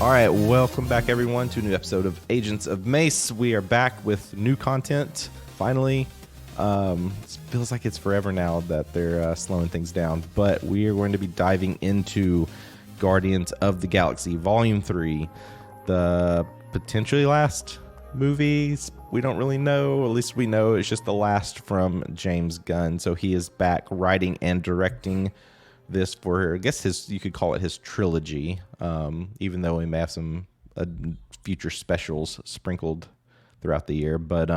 All right, welcome back, everyone, to a new episode of Agents of MACE. We are back with new content, finally. It feels like it's forever now that they're slowing things down, but we are going to be diving into Guardians of the Galaxy Volume 3, the potentially last movies. We don't really know. At least we know it's just the last from James Gunn. So he is back writing and directing this for, I guess, you could call it his trilogy, even though we may have some future specials sprinkled throughout the year. But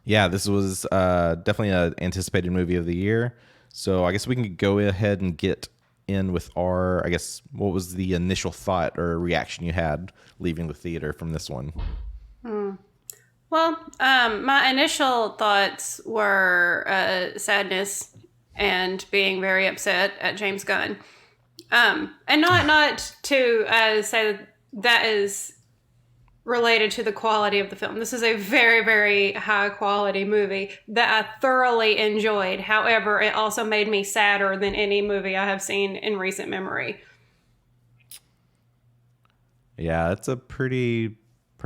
yeah, this was definitely an anticipated movie of the year. So I guess we can go ahead and get in with our, I guess, what was the initial thought or reaction you had leaving the theater from this one? Well, my initial thoughts were sadness and being very upset at James Gunn. And not to say that is related to the quality of the film. This is a very, very high quality movie that I thoroughly enjoyed. However, it also made me sadder than any movie I have seen in recent memory. Yeah, it's a pretty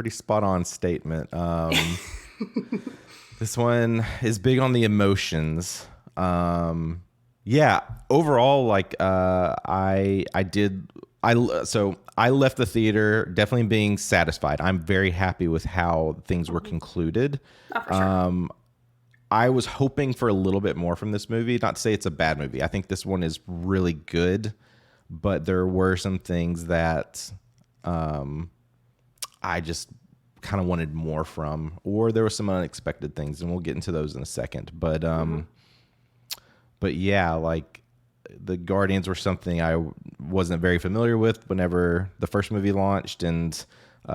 spot on statement. This one is big on the emotions. Yeah, overall, like, I left the theater definitely being satisfied. I'm very happy with how things were concluded. Oh, for sure. I was hoping for a little bit more from this movie. Not to say it's a bad movie. I think this one is really good, but there were some things that, I just kind of wanted more from, or there were some unexpected things, and we'll get into those in a second. But yeah, like, the Guardians were something I wasn't very familiar with whenever the first movie launched. And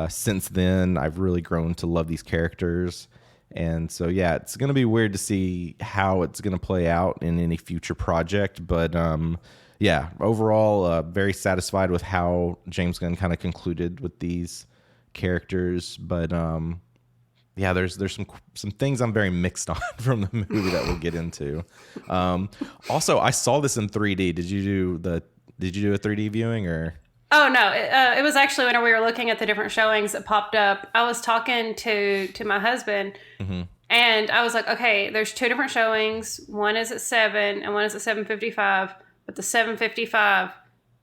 since then, I've really grown to love these characters. And so, yeah, it's going to be weird to see how it's going to play out in any future project. But yeah, overall, very satisfied with how James Gunn kind of concluded with these characters. But yeah, there's some things I'm very mixed on from the movie that we'll get into. Also, I saw this in 3D. Did you do a 3D viewing or? Oh no! It was actually when we were looking at the different showings that popped up. I was talking to my husband, and I was like, "Okay, there's two different showings. One is at 7, and one is at 7:55. But the 7:55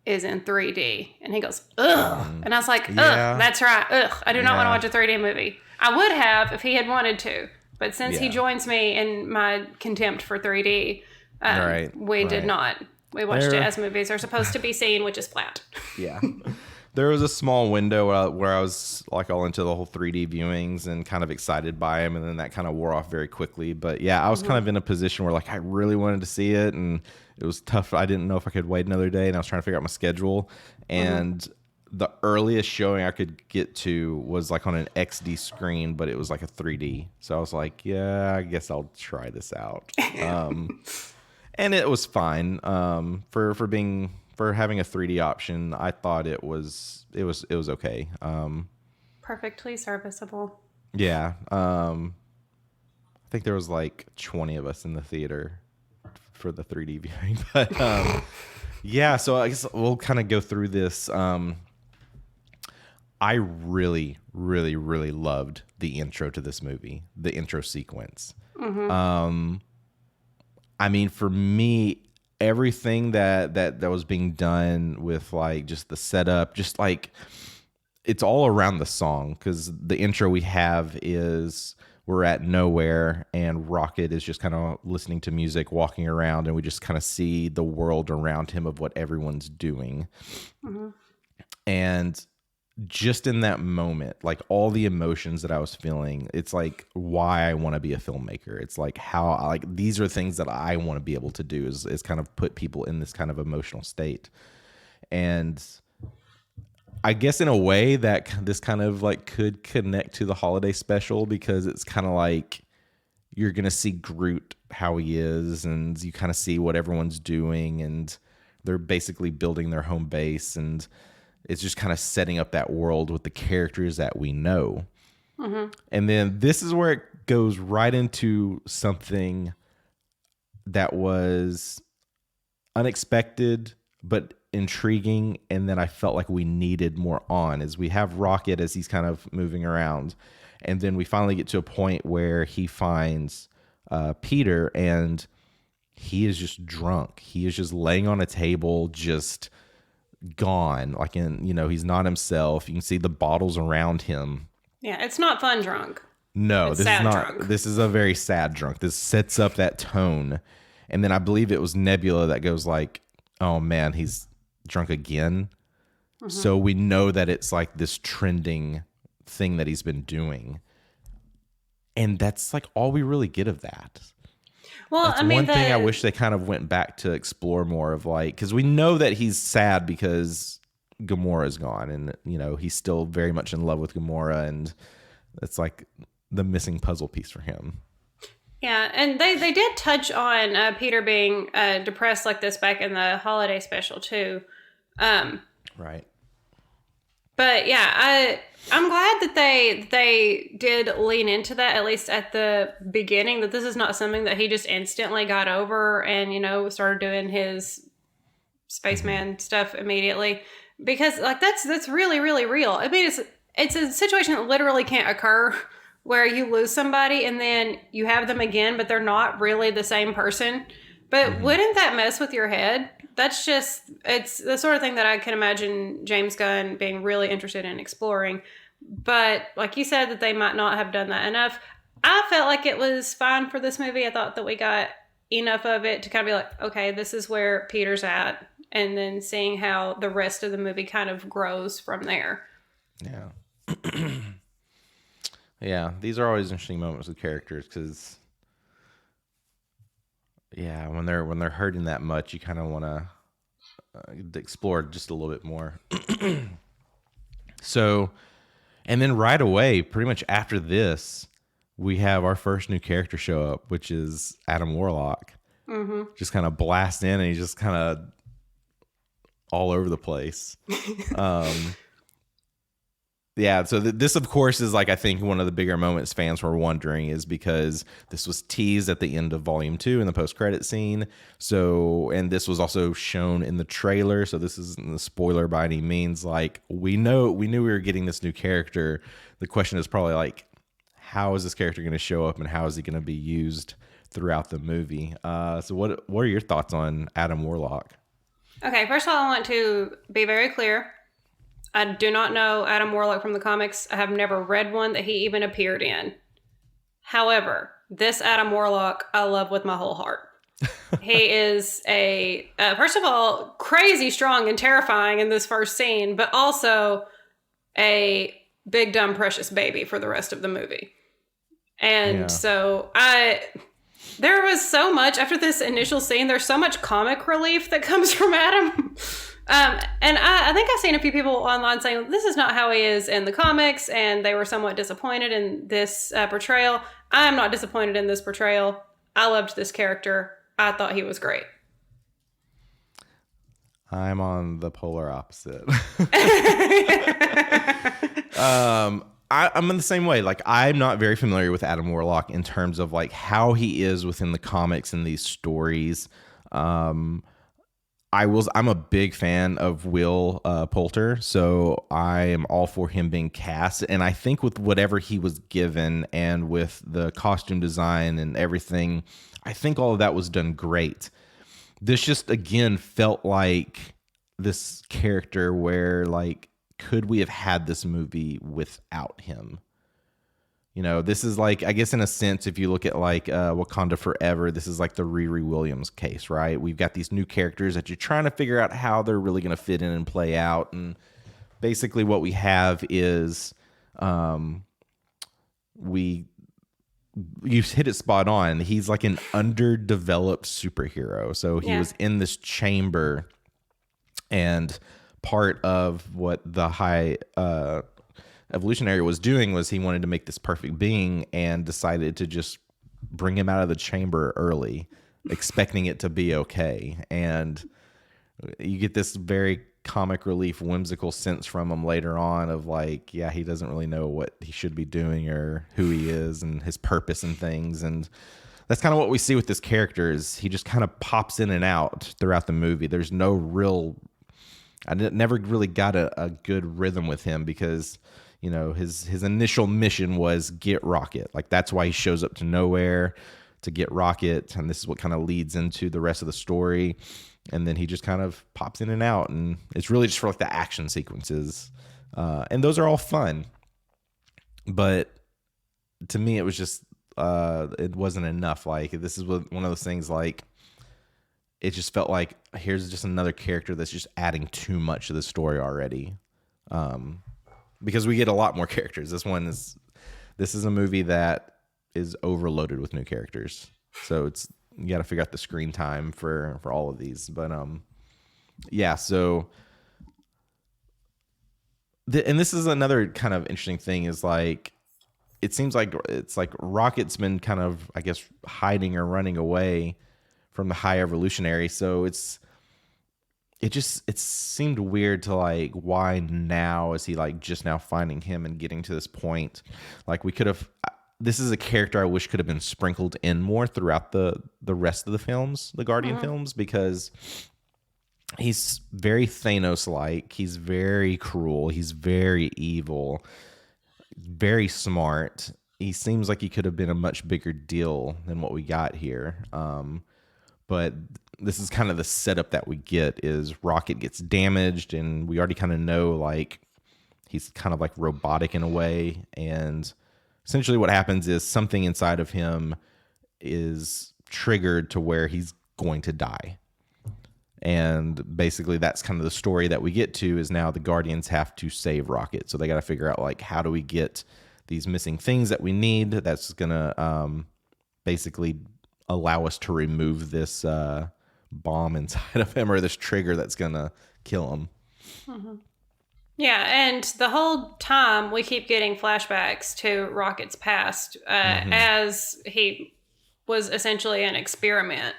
is in 3D." And he goes, "Ugh!" And I was like, "Ugh, Yeah. That's right. Ugh, I do not want to Yeah. watch a 3D movie. I would have if he had wanted to, but since he Yeah. joins me in my contempt for 3D, we did Right. not. We watched it as movies are supposed to be seen, which is flat." Yeah. There was a small window where I was like all into the whole 3D viewings and kind of excited by them, and then that kind of wore off very quickly. But yeah, I was kind of in a position where, like, I really wanted to see it, and it was tough. I didn't know if I could wait another day, and I was trying to figure out my schedule. And the earliest showing I could get to was like on an XD screen, but it was like a 3D. So I was like, yeah, I guess I'll try this out. And it was fine. For having a 3D option, I thought it was okay. Perfectly serviceable. Yeah. I think there was like 20 of us in the theater for the 3D viewing, but yeah. So I guess we'll kind of go through this. I really, really, really loved the intro to this movie, the intro sequence. I mean, for me, everything that was being done with, like, just the setup, just like, it's all around the song, because the intro we have is we're at nowhere and Rocket is just kind of listening to music, walking around, and we just kind of see the world around him of what everyone's doing. And just in that moment, like, all the emotions that I was feeling, it's like why I want to be a filmmaker. It's like how these are things that I want to be able to do is kind of put people in this kind of emotional state. And I guess in a way that this kind of like could connect to the holiday special, because it's kind of like you're going to see Groot how he is, and you kind of see what everyone's doing, and they're basically building their home base, and it's just kind of setting up that world with the characters that we know. And then this is where it goes right into something that was unexpected, but intriguing, and then I felt like we needed more on as we have Rocket as he's kind of moving around. And then we finally get to a point where he finds Peter, and he is just drunk. He is just laying on a table, just gone. Like, he's not himself. You can see the bottles around him. Yeah, it's not fun drunk. No, it's this is not. Drunk. This is a very sad drunk. This sets up that tone. And then I believe it was Nebula that goes like, oh man, he's drunk again. Mm-hmm. So we know that it's like this trending thing that he's been doing. And that's like all we really get of that. Well, that's one thing I wish they kind of went back to explore more of, like, because we know that he's sad because Gamora's gone, and he's still very much in love with Gamora, and it's like the missing puzzle piece for him. Yeah, and they did touch on Peter being depressed like this back in the holiday special too. Right. But yeah, I'm glad that they did lean into that, at least at the beginning, that this is not something that he just instantly got over and, started doing his spaceman stuff immediately. Because like that's really, really real. I mean, it's a situation that literally can't occur where you lose somebody and then you have them again, but they're not really the same person. But wouldn't that mess with your head? It's the sort of thing that I can imagine James Gunn being really interested in exploring. But like you said, that they might not have done that enough. I felt like it was fine for this movie. I thought that we got enough of it to kind of be like, okay, this is where Peter's at. And then seeing how the rest of the movie kind of grows from there. Yeah. Yeah, these are always interesting moments with characters because, yeah, when they're hurting that much, you kind of want to explore just a little bit more. So, and then right away, pretty much after this, we have our first new character show up, which is Adam Warlock. Mm-hmm. Just kind of blast in, and he's just kind of all over the place. Yeah, so this, of course, is like, I think one of the bigger moments fans were wondering is because this was teased at the end of Volume 2 in the post-credit scene. So, and this was also shown in the trailer. So this isn't a spoiler by any means. Like, we knew we were getting this new character. The question is probably like, how is this character going to show up and how is he going to be used throughout the movie? So what are your thoughts on Adam Warlock? Okay, first of all, I want to be very clear. I do not know Adam Warlock from the comics. I have never read one that he even appeared in. However, this Adam Warlock, I love with my whole heart. He is first of all, crazy strong and terrifying in this first scene, but also a big, dumb, precious baby for the rest of the movie. And so there was so much, after this initial scene, there's so much comic relief that comes from Adam. And I think I've seen a few people online saying this is not how he is in the comics, and they were somewhat disappointed in this portrayal. I'm not disappointed in this portrayal. I loved this character. I thought he was great. I'm on the polar opposite. I'm in the same way. Like, I'm not very familiar with Adam Warlock in terms of like how he is within the comics and these stories. I'm a big fan of Will Poulter, so I am all for him being cast. And I think with whatever he was given and with the costume design and everything, I think all of that was done great. This just, again, felt like this character where, like, could we have had this movie without him? You know, this is like, I guess in a sense, if you look at like Wakanda Forever, this is like the Riri Williams case, right? We've got these new characters that you're trying to figure out how they're really going to fit in and play out. And basically what we have is you hit it spot on. He's like an underdeveloped superhero. So he was in this chamber, and part of what the high evolutionary was doing was he wanted to make this perfect being and decided to just bring him out of the chamber early, expecting it to be okay. And you get this very comic relief, whimsical sense from him later on of like, yeah, he doesn't really know what he should be doing or who he is and his purpose and things. And that's kind of what we see with this character is he just kind of pops in and out throughout the movie. There's no real never really got a good rhythm with him because, you know, his initial mission was get Rocket. Like, that's why he shows up to nowhere to get Rocket. And this is what kind of leads into the rest of the story. And then he just kind of pops in and out. And it's really just for like the action sequences. And those are all fun. But to me, it was just, it wasn't enough. Like, this is one of those things, like, it just felt like here's just another character that's just adding too much to the story already. Because we get a lot more characters. This is a movie that is overloaded with new characters. So you got to figure out the screen time for all of these. But yeah, so and this is another kind of interesting thing is like, it seems like it's like Rocket's been kind of, I guess, hiding or running away from the High Evolutionary. So it seemed weird to like, why now is he like just now finding him and getting to this point? Like, this is a character I wish could have been sprinkled in more throughout the rest of the films, the Guardian films, because he's very Thanos-like. He's very cruel. He's very evil, very smart. He seems like he could have been a much bigger deal than what we got here. But this is kind of the setup that we get is Rocket gets damaged, and we already kind of know like he's kind of like robotic in a way. And essentially what happens is something inside of him is triggered to where he's going to die. And basically that's kind of the story that we get to is now the Guardians have to save Rocket. So they got to figure out like, how do we get these missing things that we need that's going to basically allow us to remove this bomb inside of him, or this trigger that's going to kill him. Mm-hmm. Yeah, and the whole time we keep getting flashbacks to Rocket's past as he was essentially an experiment.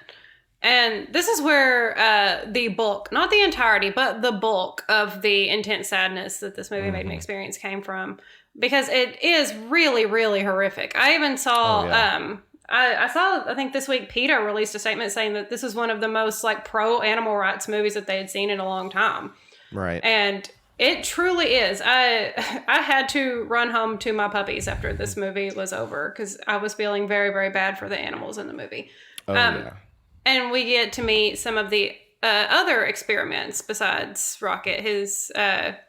And this is where the bulk, not the entirety, but the bulk of the intense sadness that this movie made me experience came from. Because it is really, really horrific. I even saw, I think this week PETA released a statement saying that this is one of the most like pro-animal rights movies that they had seen in a long time. Right. And it truly is. I had to run home to my puppies after this movie was over because I was feeling very, very bad for the animals in the movie. Yeah. And we get to meet some of the other experiments besides Rocket. His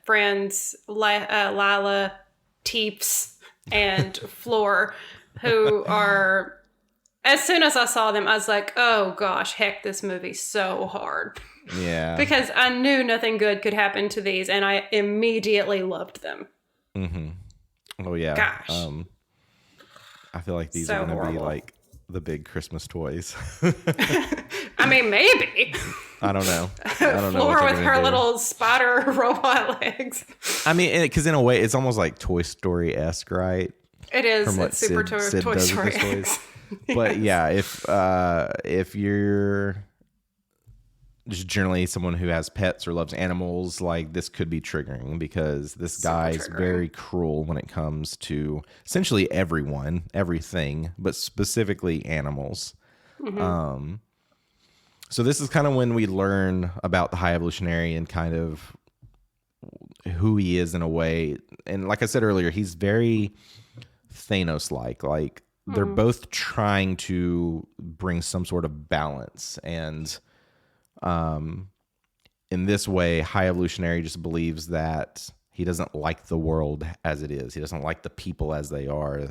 friends, Lila, Teeps, and Floor, who are... As soon as I saw them, I was like, oh gosh, heck, this movie's so hard. Yeah. Because I knew nothing good could happen to these, and I immediately loved them. Mm-hmm. Oh, yeah. Gosh. I feel like these are going to be like the big Christmas toys. I mean, maybe. I don't know. Floor with her little spider robot legs. I mean, because in a way, it's almost like Toy Story-esque, right? It is. It's super Toy Story-esque. But yeah, if you're just generally someone who has pets or loves animals, like this could be triggering because this guy's very cruel when it comes to essentially everything, but specifically animals. Mm-hmm. So this is kind of when we learn about the High Evolutionary and kind of who he is in a way. And like I said earlier, he's very Thanos-like. Like they're both trying to bring some sort of balance. And in this way, High Evolutionary just believes that he doesn't like the world as it is. He doesn't like the people as they are.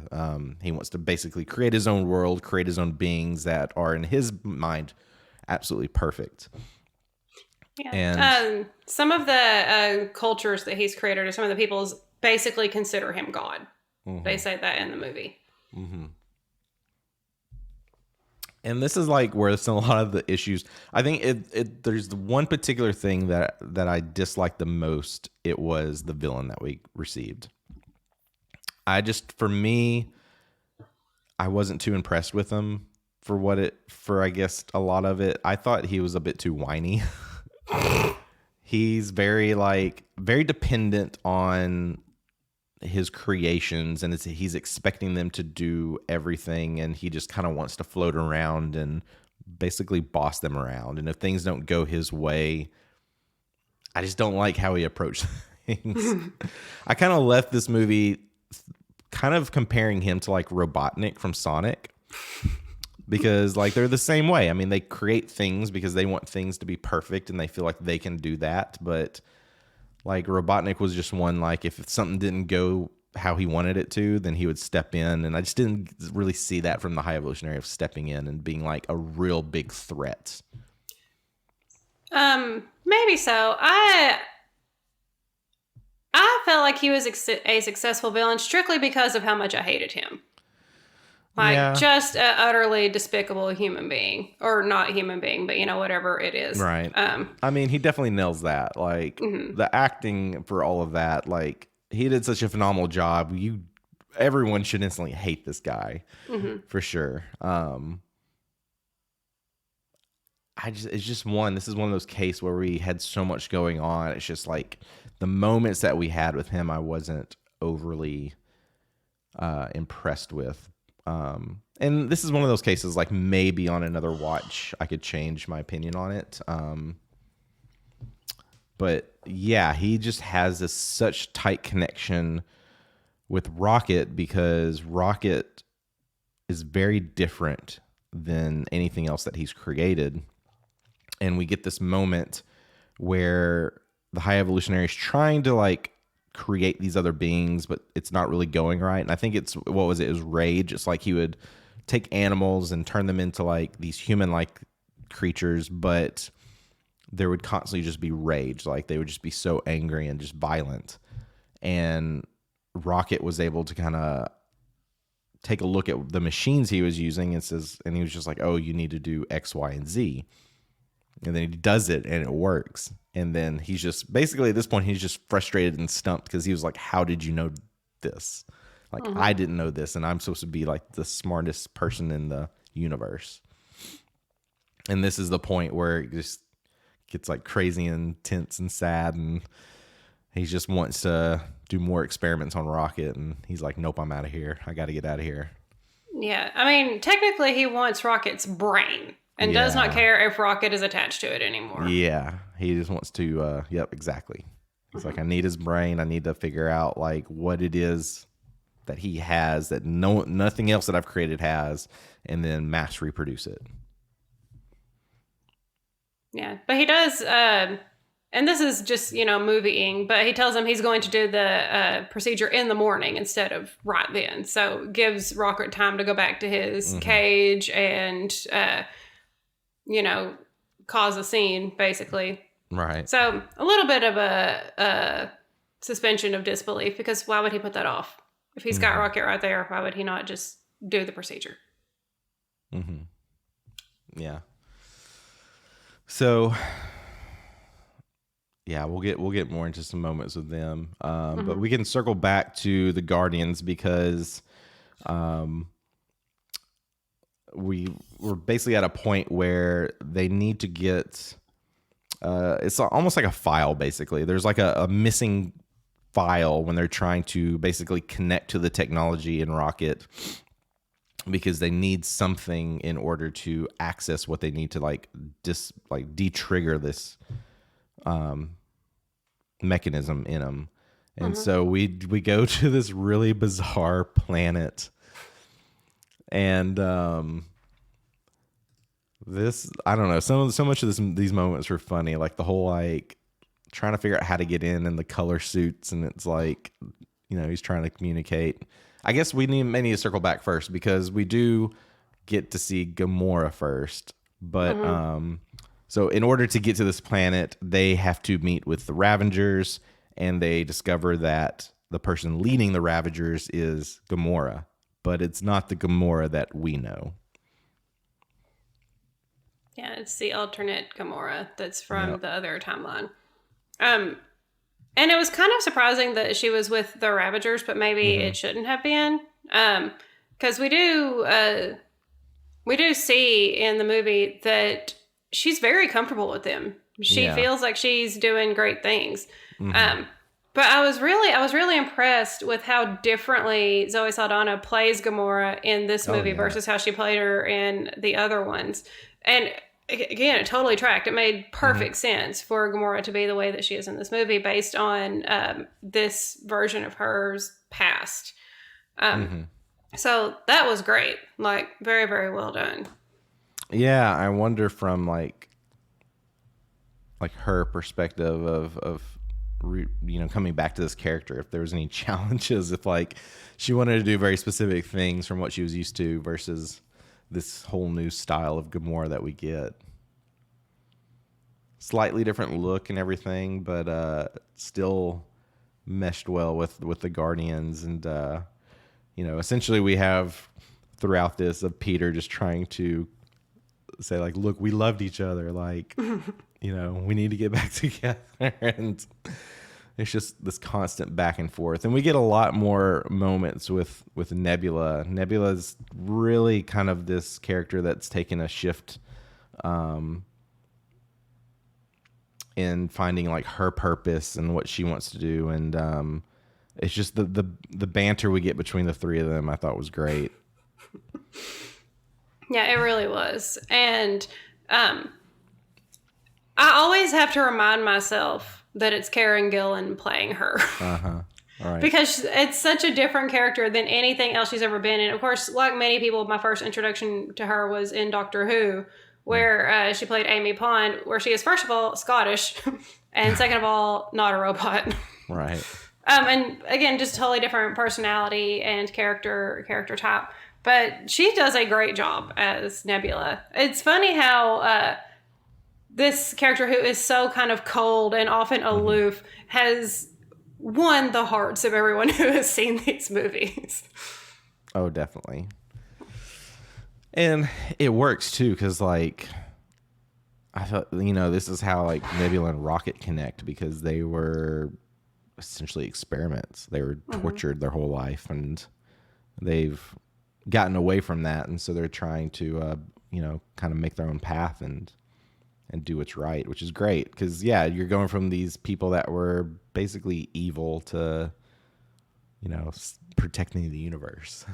He wants to basically create his own world, create his own beings that are, in his mind, absolutely perfect. Yeah. And some of the cultures that he's created, or some of the peoples, basically consider him God. Mm-hmm. They say that in the movie. Mm-hmm. And this is like where it's a lot of the issues. I think there's the one particular thing that I disliked the most. It was the villain that we received. For me, I wasn't too impressed with him for I guess a lot of it. I thought he was a bit too whiny. He's very dependent on his creations, and he's expecting them to do everything, and he just kind of wants to float around and basically boss them around. And if things don't go his way, I just don't like how he approached things. I kind of left this movie kind of comparing him to like Robotnik from Sonic, because like they're the same way. I mean, they create things because they want things to be perfect and they feel like they can do that. But like Robotnik was just one, like if something didn't go how he wanted it to, then he would step in. And I just didn't really see that from the High Evolutionary of stepping in and being like a real big threat. Maybe so. I felt like he was a successful villain strictly because of how much I hated him. Like, just an utterly despicable human being. Or not human being, but, whatever it is. Right. I mean, he definitely nails that. Like, the acting for all of that, like, he did such a phenomenal job. Everyone should instantly hate this guy. For sure. This is one of those cases where we had so much going on. It's just like the moments that we had with him, I wasn't overly impressed with. And this is one of those cases, like maybe on another watch, I could change my opinion on it. But yeah, he just has this such tight connection with Rocket because Rocket is very different than anything else that he's created. And we get this moment where the High Evolutionary is trying to like create these other beings, but it's not really going right. And I think it was rage. It's like he would take animals and turn them into like these human-like creatures, but there would constantly just be rage. Like they would just be so angry and just violent. And Rocket was able to kind of take a look at the machines he was using and he was just like, oh, you need to do X, Y, and Z. And then he does it and it works. And then he's just basically at this point, he's just frustrated and stumped because he was like, how did you know this? Like, I didn't know this. And I'm supposed to be like the smartest person in the universe. And this is the point where it just gets like crazy and tense and sad. And he just wants to do more experiments on Rocket. And he's like, nope, I'm out of here. I got to get out of here. Yeah. I mean, technically he wants Rocket's brain. And does not care if Rocket is attached to it anymore. Yeah. He just wants to, yep, exactly. He's like, I need his brain. I need to figure out like what it is that he has that nothing else that I've created has, and then mass reproduce it. Yeah. But he does, and this is just, movieing, but he tells him he's going to do the procedure in the morning instead of right then. So gives Rocket time to go back to his cage and, cause a scene, basically. Right. So a little bit of a suspension of disbelief, because why would he put that off? If he's got Rocket right there, why would he not just do the procedure? Yeah. So, yeah, we'll get more into some moments with them. But we can circle back to the Guardians because we're basically at a point where they need to get it's almost like a file. Basically there's like a missing file when they're trying to basically connect to the technology in Rocket, because they need something in order to access what they need to like de-trigger this mechanism in them. And so we go to this really bizarre planet. And this, I don't know, so much of these moments were funny. Like the whole like trying to figure out how to get in and the color suits, and it's like, he's trying to communicate. I guess we may need to circle back first because we do get to see Gamora first. But so in order to get to this planet, they have to meet with the Ravengers, and they discover that the person leading the Ravengers is Gamora. But it's not the Gamora that we know. Yeah, it's the alternate Gamora that's from the other timeline. And it was kind of surprising that she was with the Ravagers, but maybe it shouldn't have been. Because we do see in the movie that she's very comfortable with them. She feels like she's doing great things. But I was really impressed with how differently Zoe Saldana plays Gamora in this movie versus how she played her in the other ones. And again, it totally tracked. It made perfect sense for Gamora to be the way that she is in this movie based on this version of hers past. So that was great. Like, very, very well done. Yeah, I wonder from like her perspective of coming back to this character, if there was any challenges, if like she wanted to do very specific things from what she was used to versus this whole new style of Gamora that we get. Slightly different look and everything, but still meshed well with the Guardians. And essentially we have throughout this of Peter just trying to say like, look, we loved each other, like we need to get back together. And it's just this constant back and forth. And we get a lot more moments with Nebula. Nebula's really kind of this character that's taken a shift in finding like her purpose and what she wants to do. And it's just the banter we get between the three of them I thought was great. Yeah, it really was. And I always have to remind myself that it's Karen Gillan playing her. All right. Because it's such a different character than anything else she's ever been in. Of course, like many people, my first introduction to her was in Doctor Who, where she played Amy Pond, where she is, first of all, Scottish, and second of all, not a robot. Right. And again, just totally different personality and character type. But she does a great job as Nebula. It's funny how this character, who is so kind of cold and often aloof, has won the hearts of everyone who has seen these movies. Oh, definitely. And it works too, because like I thought, this is how like Nebula and Rocket connect, because they were essentially experiments. They were tortured their whole life, and they've gotten away from that, and so they're trying to kind of make their own path and do what's right, which is great, because you're going from these people that were basically evil to protecting the universe.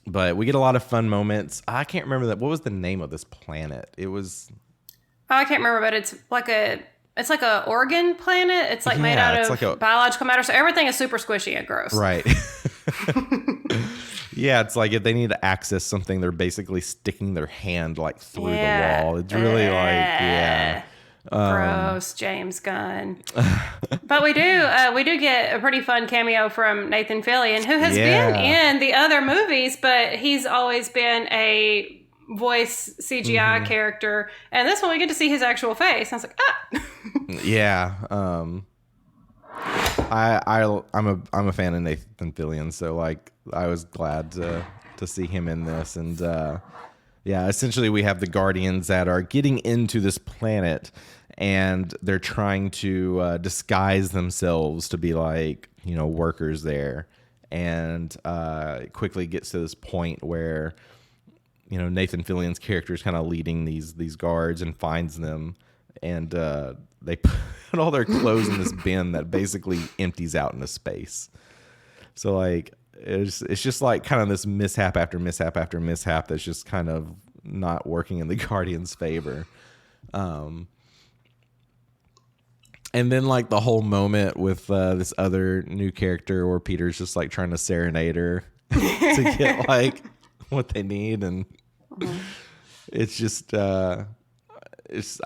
But we get a lot of fun moments. I can't remember what was the name of this planet. It was I can't remember, but it's like a organ planet. It's like made out of like biological matter, so everything is super squishy and gross. Right. Yeah, it's like if they need to access something, they're basically sticking their hand like through the wall. It's really gross, James Gunn. But we do get a pretty fun cameo from Nathan Fillion, who has been in the other movies, but he's always been a voice CGI character. And this one we get to see his actual face. I was like, Yeah. I'm a fan of Nathan Fillion, so like I was glad to see him in this. And essentially we have the Guardians that are getting into this planet, and they're trying to disguise themselves to be like workers there, and it quickly gets to this point where Nathan Fillion's character is kind of leading these guards and finds them, and they put all their clothes in this bin that basically empties out into space. So like it's just like kind of this mishap after mishap after mishap that's just kind of not working in the Guardians' favor. And then like the whole moment with this other new character where Peter's just like trying to serenade her to get like what they need, and it's just I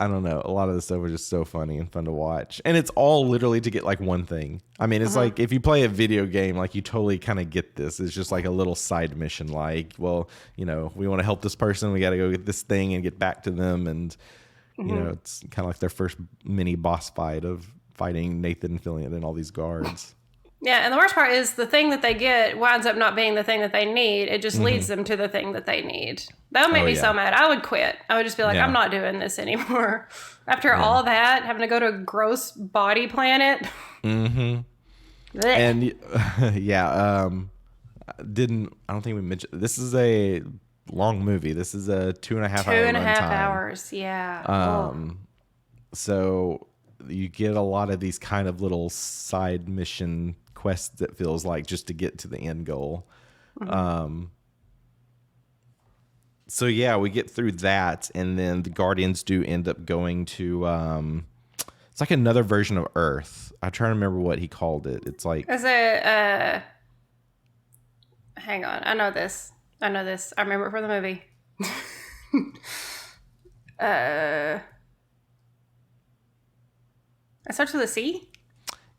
don't know, a lot of the stuff was just so funny and fun to watch, and it's all literally to get like one thing. I mean, it's like if you play a video game, like you totally kind of get this. It's just like a little side mission, like, well, we want to help this person, we got to go get this thing and get back to them, and it's kind of like their first mini boss fight of fighting Nathan Fillion and all these guards. Yeah, and the worst part is the thing that they get winds up not being the thing that they need. It just leads them to the thing that they need. That would make me so mad. I would quit. I would just be like, I'm not doing this anymore. After all that, having to go to a gross body planet. And I don't think we mentioned, this is a long movie. This is a 2.5 hour runtime. 2.5 hours, yeah. So you get a lot of these kind of little side mission quests that feels like just to get to the end goal. So yeah, we get through that, and then the Guardians do end up going to it's like another version of Earth. I'm trying to remember what he called it. It's like, Is it hang on, I know this. I remember it from the movie. It starts with a C?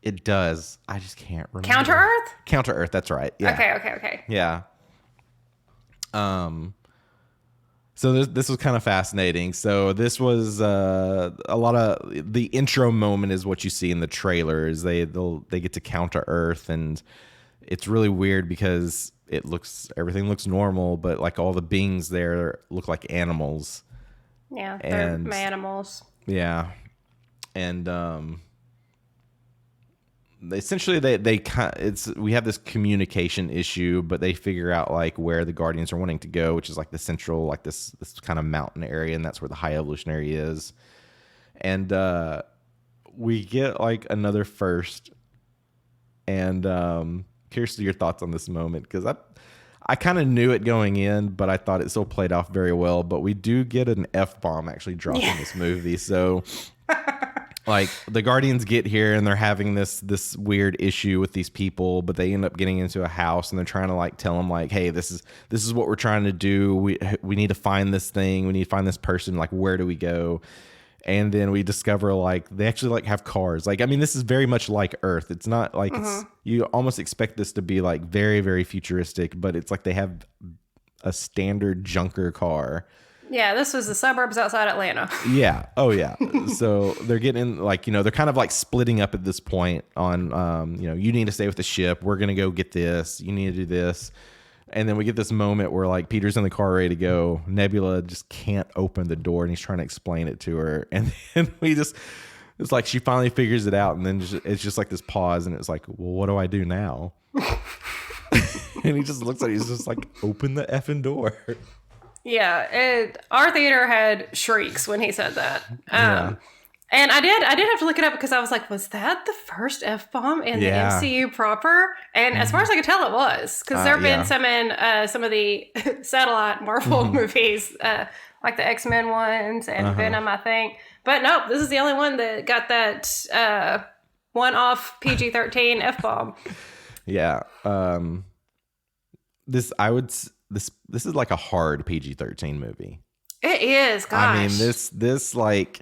it does. I just can't remember. Counter Earth? Counter Earth, that's right. Yeah. Okay. Yeah. So this was kind of fascinating. So this was a lot of the intro moment is what you see in the trailer. Is they get to Counter Earth, and it's really weird because everything looks normal, but like all the beings there look like animals. Yeah, they're animals. Yeah, and essentially we have this communication issue, but they figure out like where the Guardians are wanting to go, which is like the central, like this kind of mountain area, and that's where the High Evolutionary is. And we get like another first, and curious to your thoughts on this moment, because I kind of knew it going in, but I thought it still played off very well. But we do get an F-bomb actually dropped in this movie. So like the Guardians get here and they're having this weird issue with these people, but they end up getting into a house and they're trying to like tell them like, hey, this is what we're trying to do. We need to find this thing. We need to find this person. Like, where do we go? And then we discover like they actually like have cars. Like, I mean, this is very much like Earth. It's not like you almost expect this to be like very, very futuristic, but it's like they have a standard junker car. Yeah, this was the suburbs outside Atlanta. Yeah. Oh, yeah. So they're getting like, they're kind of like splitting up at this point on, you need to stay with the ship. We're going to go get this. You need to do this. And then we get this moment where like Peter's in the car ready to go. Nebula just can't open the door and he's trying to explain it to her. And then it's like she finally figures it out. And then it's just like this pause and it's like, well, what do I do now? And he just looks at it. He's just like, open the effing door. Yeah, our theater had shrieks when he said that. Yeah. And I did have to look it up because I was like, was that the first F-bomb in the MCU proper? And as far as I could tell, it was. Because there have been some in some of the satellite Marvel movies, like the X-Men ones and Venom, I think. But nope, this is the only one that got that one-off PG-13 F-bomb. Yeah. This is like a hard PG-13 movie. It is, gosh. I mean, this like...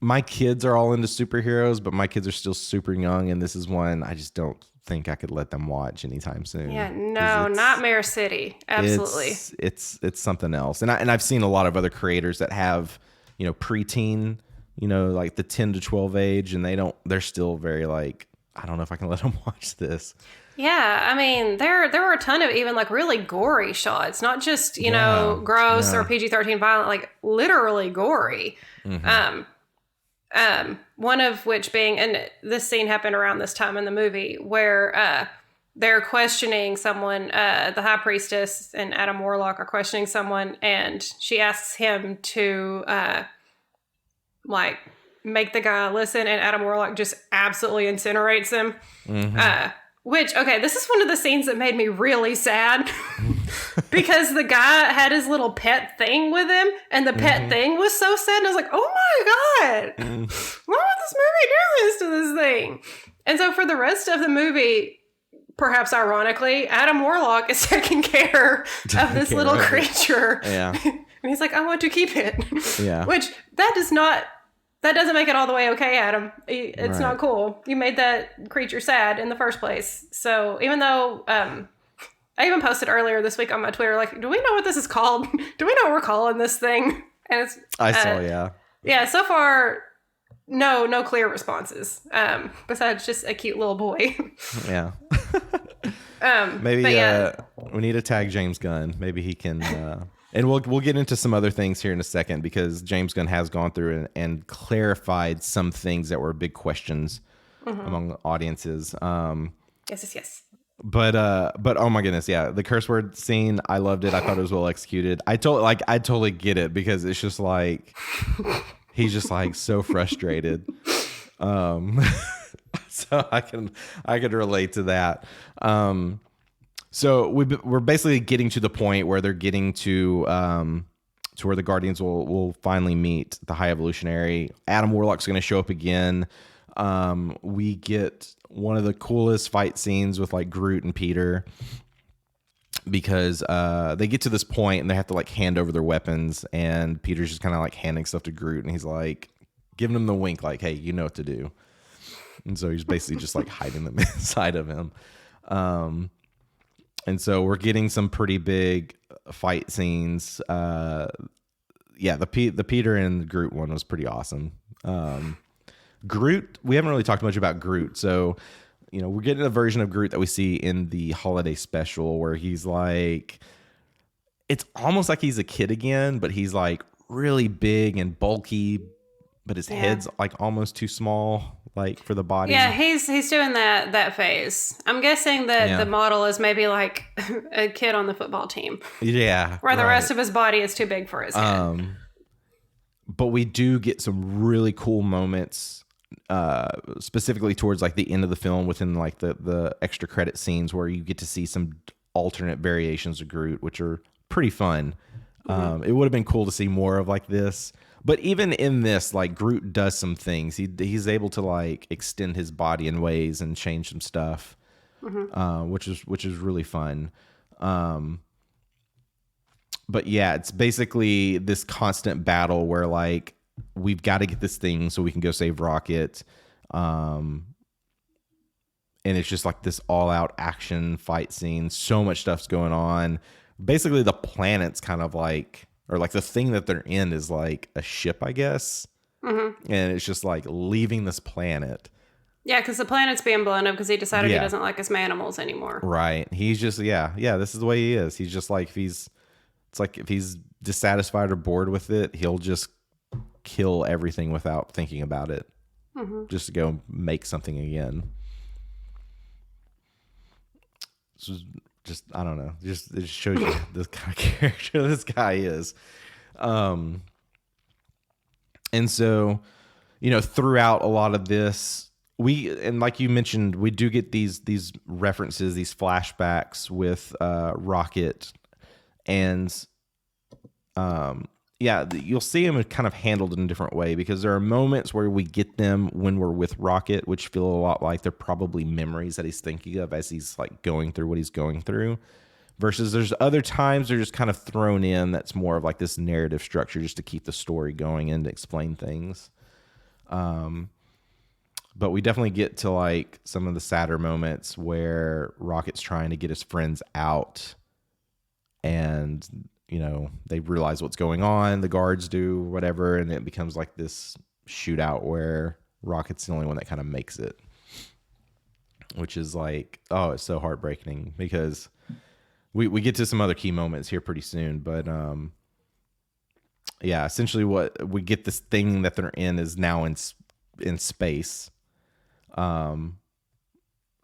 My kids are all into superheroes, but my kids are still super young, and this is one I just don't think I could let them watch anytime soon. Yeah, no, Nightmare City, absolutely. It's something else, and I've seen a lot of other creators that have preteen, like the 10 to 12 age, and they're still very like, I don't know if I can let them watch this. Yeah, I mean, there were a ton of even like really gory shots, not just gross or PG-13 violent, like literally gory. Mm-hmm. One of which being, and this scene happened around this time in the movie, where they're questioning someone, the High Priestess and Adam Warlock are questioning someone, and she asks him to like make the guy listen, and Adam Warlock just absolutely incinerates him. Mm-hmm. Which, okay, this is one of the scenes that made me really sad because the guy had his little pet thing with him, and the pet thing was so sad. And I was like, oh my God, why would this movie do this to this thing? And so for the rest of the movie, perhaps ironically, Adam Warlock is taking care of this little creature. Yeah. And he's like, I want to keep it. Yeah. Which that doesn't make it all the way okay, Adam. It's not cool. You made that creature sad in the first place. So even though I even posted earlier this week on my Twitter, like, do we know what this is called? Do we know what we're calling this thing? And it's yeah. So far, no clear responses. Besides just a cute little boy. Yeah. Maybe we need to tag James Gunn. Maybe he can. And we'll get into some other things here in a second because James Gunn has gone through and clarified some things that were big questions among audiences. Yes. But oh my goodness, yeah, the curse word scene, I loved it. I thought it was well executed. I totally get it because it's just like he's just like so frustrated. So I can relate to that. So we're basically getting to the point where they're getting to where the Guardians will finally meet the High Evolutionary. Adam Warlock's going to show up again. We get one of the coolest fight scenes with like Groot and Peter, because they get to this point and they have to like hand over their weapons, and Peter's just kind of like handing stuff to Groot, and he's like giving him the wink, like, hey, you know what to do. And so he's basically just like hiding them inside of him. And so we're getting some pretty big fight scenes. The Peter and Groot one was pretty awesome. Groot, we haven't really talked much about Groot. So, we're getting a version of Groot that we see in the holiday special where he's like, it's almost like he's a kid again, but he's like really big and bulky, but his head's like almost too small, like for the body. Yeah, he's doing that phase. I'm guessing that the model is maybe like a kid on the football team. Yeah. Where the rest of his body is too big for his head. But we do get some really cool moments, specifically towards like the end of the film, within like the extra credit scenes, where you get to see some alternate variations of Groot, which are pretty fun. It would have been cool to see more of like this. But even in this, like Groot does some things. He's able to like extend his body in ways and change some stuff, which is really fun. But yeah, it's basically this constant battle where like we've got to get this thing so we can go save Rocket, and it's just like this all-out action fight scene. So much stuff's going on. Basically, the planet's kind of like, or like the thing that they're in is like a ship, I guess. And it's just like leaving this planet. Yeah, because the planet's being blown up because he decided he doesn't like his manimals anymore. Right. He's just, this is the way he is. He's just like, if he's dissatisfied or bored with it, he'll just kill everything without thinking about it. Just to go make something again. So just, I don't know. It just shows you this kind of character this guy is. And so, throughout a lot of this, and like you mentioned, we do get these references, these flashbacks with Rocket, and you'll see them kind of handled in a different way, because there are moments where we get them when we're with Rocket, which feel a lot like they're probably memories that he's thinking of as he's like going through what he's going through, versus there's other times they're just kind of thrown in that's more of like this narrative structure just to keep the story going and to explain things. But we definitely get to like some of the sadder moments where Rocket's trying to get his friends out, and they realize what's going on, the guards do, whatever, and it becomes like this shootout where Rocket's the only one that kind of makes it, which is like, oh, it's so heartbreaking, because we get to some other key moments here pretty soon, but essentially what we get, this thing that they're in is now in space.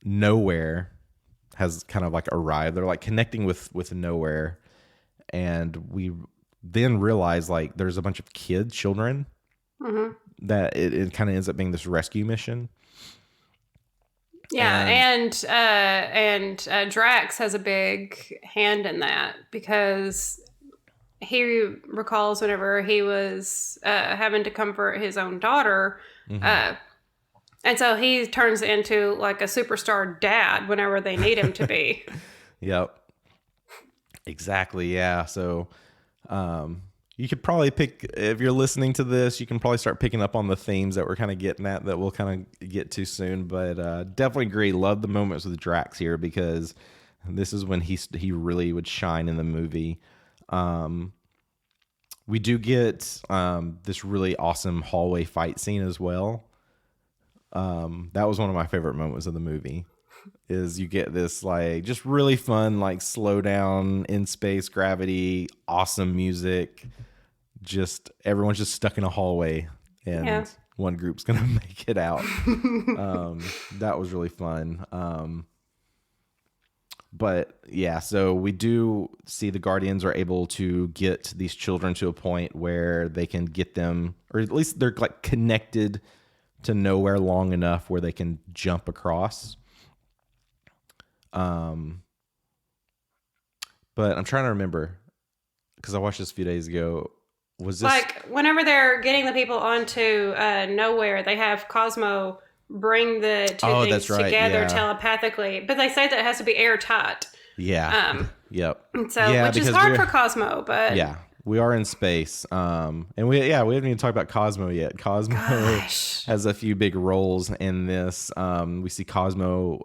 Nowhere has kind of like arrived. They're like connecting with Nowhere. And we then realize like there's a bunch of children, that it kind of ends up being this rescue mission. Yeah, and Drax has a big hand in that, because he recalls whenever he was having to comfort his own daughter, and so he turns into like a superstar dad whenever they need him to be. Yep. Exactly. Yeah. So, you could probably pick, if you're listening to this, you can probably start picking up on the themes that we're kind of getting at that we'll kind of get to soon. But definitely agree. Love the moments with Drax here, because this is when he really would shine in the movie. We do get this really awesome hallway fight scene as well. That was one of my favorite moments of the movie. Is you get this like just really fun, like slow down in space gravity, awesome music, just everyone's just stuck in a hallway, and one group's gonna make it out. That was really fun. But yeah, so we do see the Guardians are able to get these children to a point where they can get them, or at least they're like connected to Nowhere long enough where they can jump across. But I'm trying to remember because I watched this a few days ago. Was this like whenever they're getting the people onto nowhere, they have Cosmo bring the two things that's right, together yeah. telepathically, but they say that it has to be airtight. Yeah. Yep. So which is hard for Cosmo, but yeah, we are in space. And we haven't even talked about Cosmo yet. Cosmo has a few big roles in this. We see Cosmo.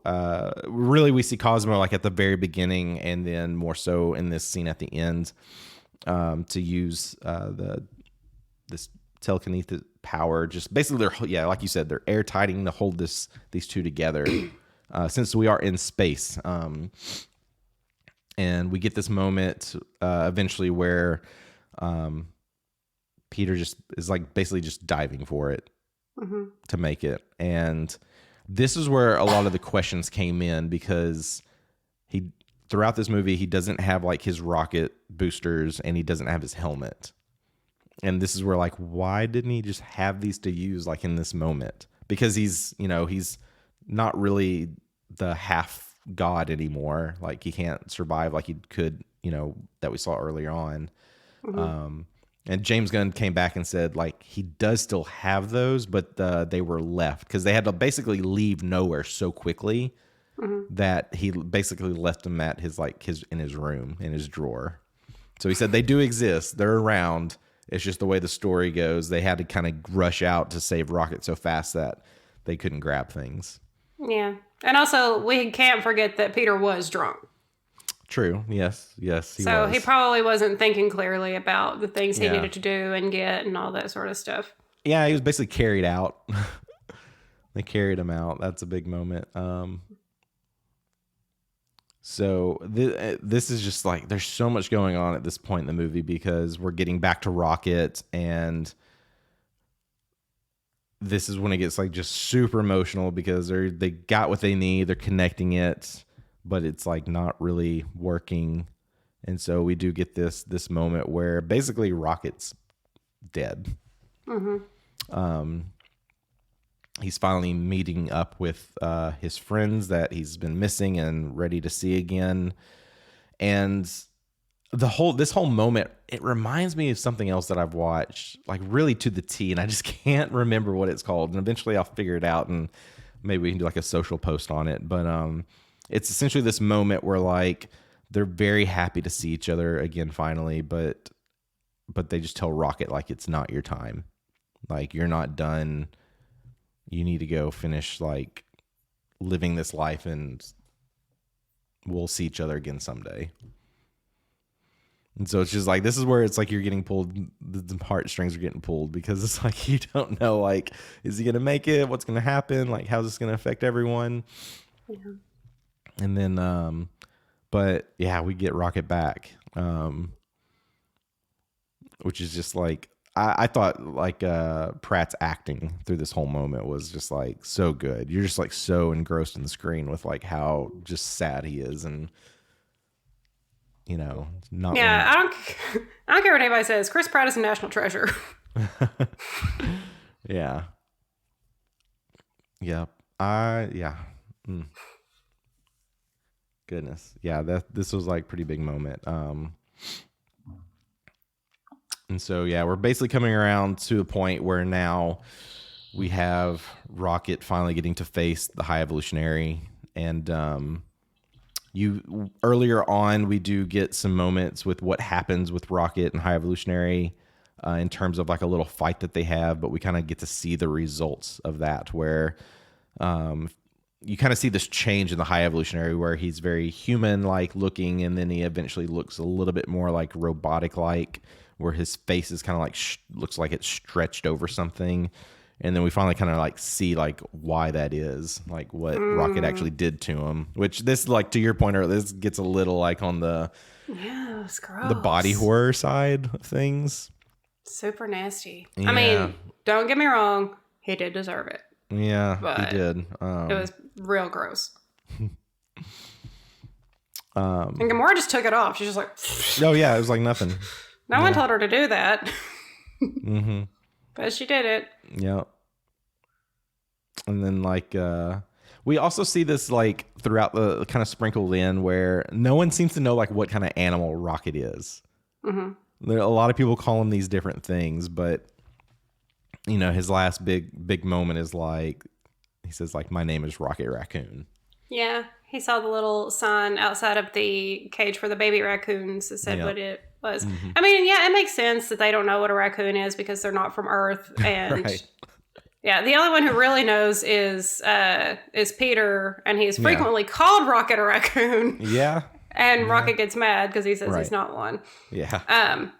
We see Cosmo like at the very beginning, and then more so in this scene at the end. To use this telekinetic power, just basically like you said, they're airtighting to hold these two together. Since we are in space, and we get this moment eventually where Peter just is like basically just diving for it to make it, and this is where a lot of the questions came in because throughout this movie, he doesn't have like his rocket boosters and he doesn't have his helmet. And this is where like, why didn't he just have these to use like in this moment? Because he's not really the half god anymore. Like he can't survive like he could, that we saw earlier on. And James Gunn came back and said like he does still have those, but they were left because they had to basically leave nowhere so quickly. That he basically left them at his in his room, in his drawer. So he said they do exist. They're around. It's just the way the story goes. They had to kind of rush out to save Rocket so fast that they couldn't grab things. Yeah. And also, we can't forget that Peter was drunk. True. Yes. He so was. He probably wasn't thinking clearly about the things he needed to do and get and all that sort of stuff. Yeah, he was basically carried out. They carried him out. That's a big moment. So this is just like there's so much going on at this point in the movie because we're getting back to Rocket, and this is when it gets like just super emotional because they got what they need, they're connecting it, but it's like not really working, and so we do get this moment where basically Rocket's dead. He's finally meeting up with his friends that he's been missing and ready to see again. And this whole moment, it reminds me of something else that I've watched, like really to the T, and I just can't remember what it's called. And eventually I'll figure it out and maybe we can do like a social post on it. But it's essentially this moment where like they're very happy to see each other again finally, but they just tell Rocket like it's not your time. Like you're not done. You need to go finish like living this life and we'll see each other again someday. And so it's just like, this is where it's like you're getting pulled, the heartstrings are getting pulled because it's like, you don't know, like, is he going to make it? What's going to happen? Like, how's this going to affect everyone? Yeah. And then, but yeah, we get Rocket back, which is just like, I thought like Pratt's acting through this whole moment was just like so good. You're just like so engrossed in the screen with like how just sad he is, and not. Yeah, I don't care what anybody says. Chris Pratt is a national treasure. Yeah. Yep. Goodness. Yeah. This was like pretty big moment. And so, yeah, we're basically coming around to a point where now we have Rocket finally getting to face the High Evolutionary. And earlier on, we do get some moments with what happens with Rocket and High Evolutionary in terms of like a little fight that they have. But we kind of get to see the results of that where you kind of see this change in the High Evolutionary where he's very human-like looking. And then he eventually looks a little bit more like robotic-like, where his face is kind of like looks like it's stretched over something. And then we finally kind of like see like why that is, like what Rocket actually did to him, which this, like to your point earlier, this gets a little like on the it's gross. The body horror side of things. Super nasty. Yeah. I mean, don't get me wrong, he did deserve it. Yeah, but he did. It was real gross. And Gamora just took it off. She's just like, oh yeah, it was like nothing. No one told her to do that. But she did it. Yeah. And then like We also see this like throughout the kind of sprinkled in where no one seems to know like what kind of animal Rocket is. There, a lot of people call him these different things, but you know, his last big moment is like he says like, my name is Rocket Raccoon. Yeah, he saw the little sign outside of the cage for the baby raccoons that said what it was. I mean, yeah, it makes sense that they don't know what a raccoon is because they're not from Earth, and Right. yeah, the only one who really knows is Peter, and he's frequently called Rocket a raccoon. Yeah. And Rocket gets mad because he says Right. he's not one. Yeah.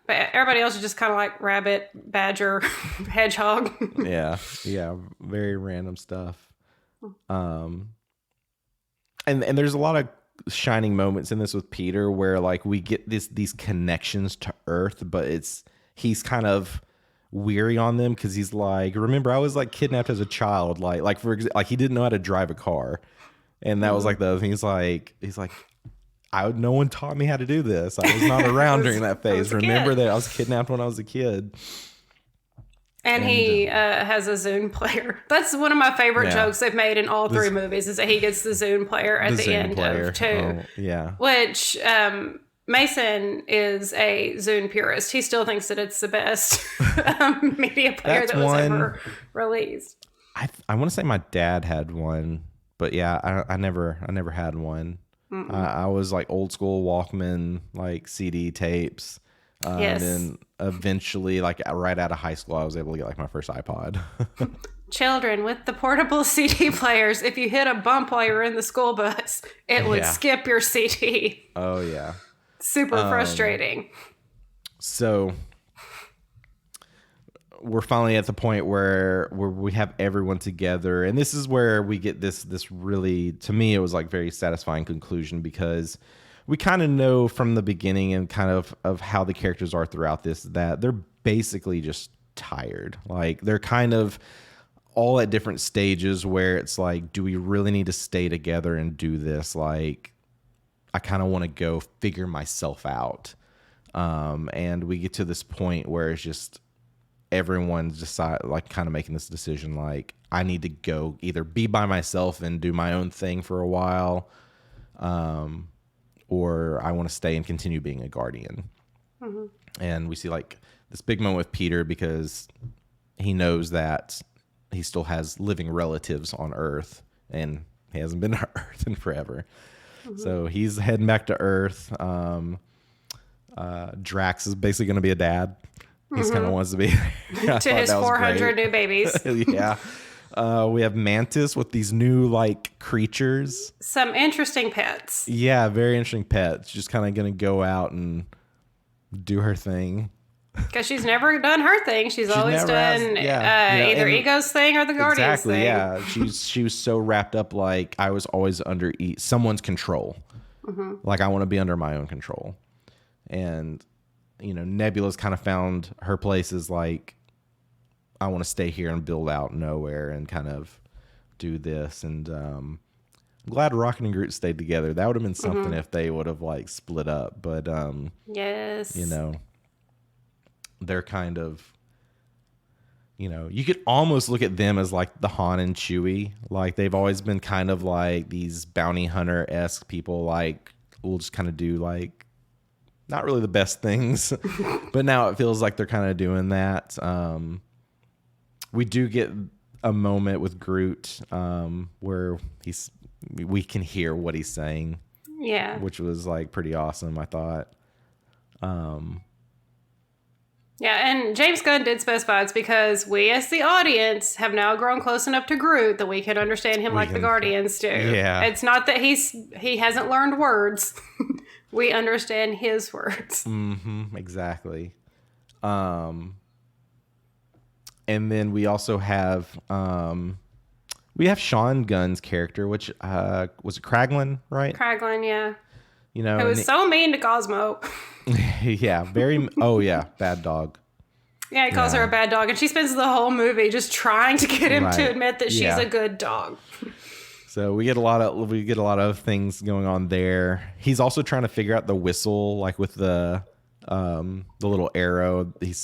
But everybody else is just kind of like rabbit, badger, hedgehog. Yeah. Very random stuff. And there's a lot of shining moments in this with Peter where like we get these connections to Earth, but he's kind of weary on them because he's like, remember, I was like kidnapped as a child, like he didn't know how to drive a car, and that was like the other thing. He's like no one taught me how to do this. I was not around during that phase. Remember that I was kidnapped when I was a kid. And he has a Zune player. That's one of my favorite jokes they've made in all three movies, is that he gets the Zune player at the end of 2. Oh, yeah. Which Mason is a Zune purist. He still thinks that it's the best media player that was ever released. I want to say my dad had one, but yeah, I never had one. I was like old school Walkman, like CD tapes. Yes. And then eventually, like right out of high school, I was able to get like my first iPod. Children with the portable CD players, if you hit a bump while you were in the school bus, it would skip your CD. Oh, yeah. Super frustrating. So we're finally at the point where we have everyone together. And this is where we get this really, to me, it was like very satisfying conclusion, because we kind of know from the beginning and kind of how the characters are throughout this, that they're basically just tired. Like they're kind of all at different stages where it's like, do we really need to stay together and do this? Like, I kind of want to go figure myself out. And we get to this point where it's just everyone's like kind of making this decision. Like, I need to go either be by myself and do my own thing for a while, or I want to stay and continue being a guardian. And we see like this big moment with Peter, because he knows that he still has living relatives on Earth, and he hasn't been to Earth in forever. So he's heading back to Earth. Drax is basically going to be a dad. He's kind of wants to be to his 400 new babies. Yeah. We have Mantis with these new like creatures. Some interesting pets. Yeah, very interesting pets. Just kind of going to go out and do her thing. Because she's never done her thing. She's always done either Ego's thing or the Guardian's thing. Exactly, yeah. She was so wrapped up, like, I was always under someone's control. Like, I want to be under my own control. And, you know, Nebula's kind of found her place is like, I want to stay here and build out nowhere and kind of do this. And I'm glad Rocket and Groot stayed together. That would have been something if they would have, like, split up. But, yes, you know, they're kind of, you know, you could almost look at them as like the Han and Chewie. Like, they've always been kind of like these bounty hunter-esque people, like, will just kind of do like not really the best things. But now it feels like they're kind of doing that. We do get a moment with Groot where we can hear what he's saying. Yeah. Which was like pretty awesome, I thought. Yeah, and James Gunn did specify it's because we, as the audience, have now grown close enough to Groot that we can understand him like the Guardians do. Yeah. It's not that he hasn't learned words. We understand his words. Exactly. And then we also have Sean Gunn's character, which was it Kraglin, right? Kraglin, yeah. You know, it was so mean to Cosmo. Yeah, very. Oh yeah, bad dog. Yeah, he calls her a bad dog, and she spends the whole movie just trying to get him to admit that she's a good dog. So we get a lot of things going on there. He's also trying to figure out the whistle, like with the the little arrow. He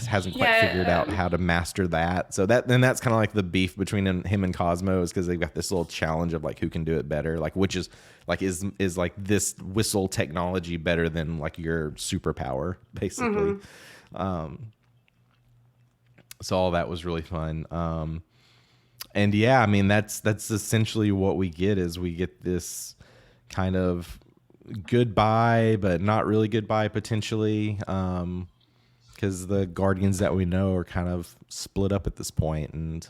hasn't quite figured out how to master that. So that's kind of like the beef between him and Cosmo, is because they've got this little challenge of like who can do it better. Like which is like is like this whistle technology better than like your superpower, basically. So all that was really fun. And yeah, I mean that's essentially what we get this kind of goodbye, but not really goodbye potentially, because the Guardians that we know are kind of split up at this point, and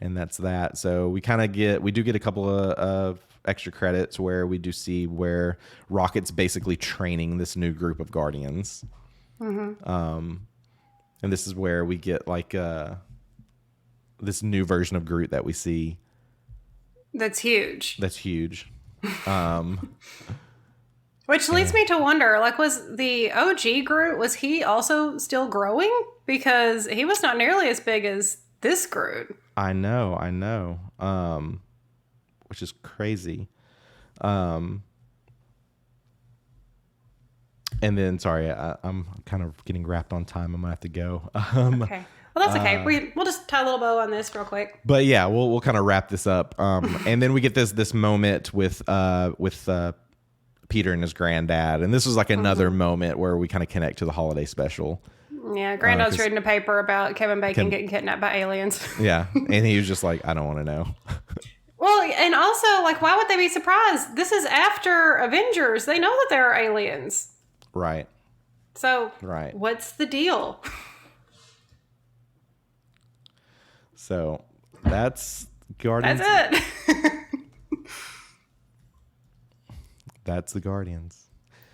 that's that. So we do get a couple of extra credits where we do see where Rocket's basically training this new group of Guardians, and this is where we get like this new version of Groot that we see. That's huge. Which leads me to wonder, like, was the OG Groot, was he also still growing? Because he was not nearly as big as this Groot. I know. Which is crazy. And then, sorry, I'm kind of getting wrapped on time. I'm going to have to go. Okay. Well, that's okay. We'll just tie a little bow on this real quick. But yeah, we'll kind of wrap this up. And then we get this moment with Peter and his granddad, and this was like another moment where we kind of connect to the holiday special. Yeah, Granddad's reading a paper about Kevin Bacon getting kidnapped by aliens. Yeah, and he was just like, I don't want to know. Well, and also, like, why would they be surprised? This is after Avengers. They know that there are aliens. Right. So, what's the deal? So, that's Guardians. That's it. That's the Guardians.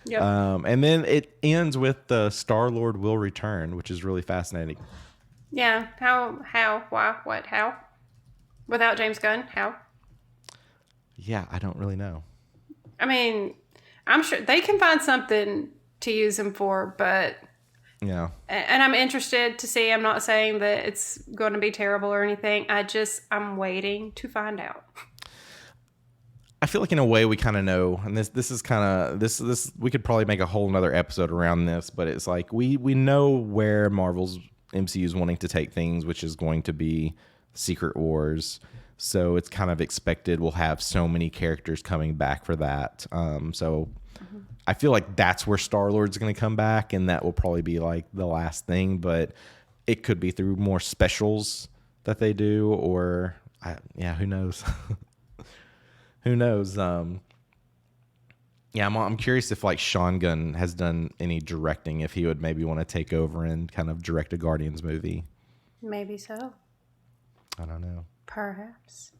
Yep. And then it ends with the Star-Lord will return, which is really fascinating. Yeah. How, why, what, how? Without James Gunn, how? Yeah, I don't really know. I mean, I'm sure they can find something to use him for, but... Yeah. And I'm interested to see. I'm not saying that it's going to be terrible or anything. I'm waiting to find out. I feel like in a way we kind of know, and this is kind of this we could probably make a whole nother episode around this, but it's like we know where Marvel's MCU is wanting to take things, which is going to be Secret Wars. So it's kind of expected we'll have so many characters coming back for that. I feel like that's where Star-Lord's going to come back, and that will probably be like the last thing, but it could be through more specials that they do, or who knows? Who knows? I'm curious if like Sean Gunn has done any directing, if he would maybe want to take over and kind of direct a Guardians movie. Maybe so. I don't know. Perhaps.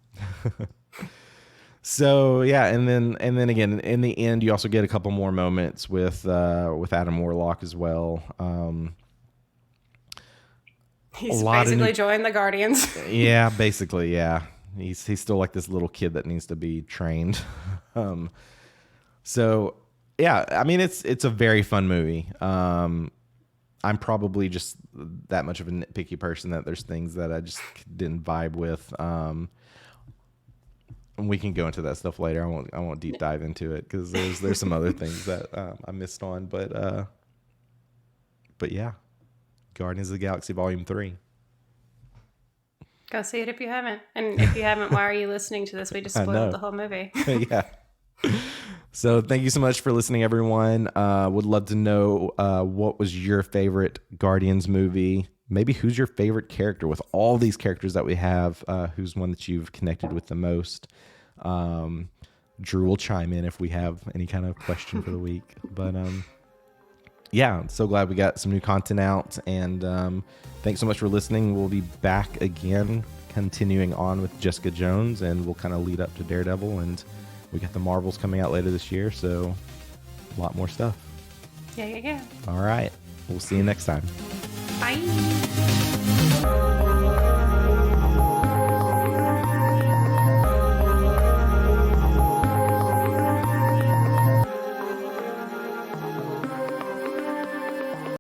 So yeah, and then again, in the end, you also get a couple more moments with Adam Warlock as well. He's basically joined the Guardians. Yeah, basically, yeah. He's still like this little kid that needs to be trained. So yeah, I mean it's a very fun movie. I'm probably just that much of a nitpicky person that there's things that I just didn't vibe with. We can go into that stuff later. I won't deep dive into it because there's some other things that I missed on. But yeah, Guardians of the Galaxy Volume 3. Go see it if you haven't. And if you haven't, why are you listening to this? We just spoiled the whole movie. Yeah. So thank you so much for listening, everyone. Would love to know what was your favorite Guardians movie. Maybe who's your favorite character with all these characters that we have? Who's one that you've connected with the most? Drew will chime in if we have any kind of question for the week. But yeah, I'm so glad we got some new content out. And thanks so much for listening. We'll be back again, continuing on with Jessica Jones, and we'll kind of lead up to Daredevil. And we got the Marvels coming out later this year, so a lot more stuff. Yeah. All right. We'll see you next time. Bye.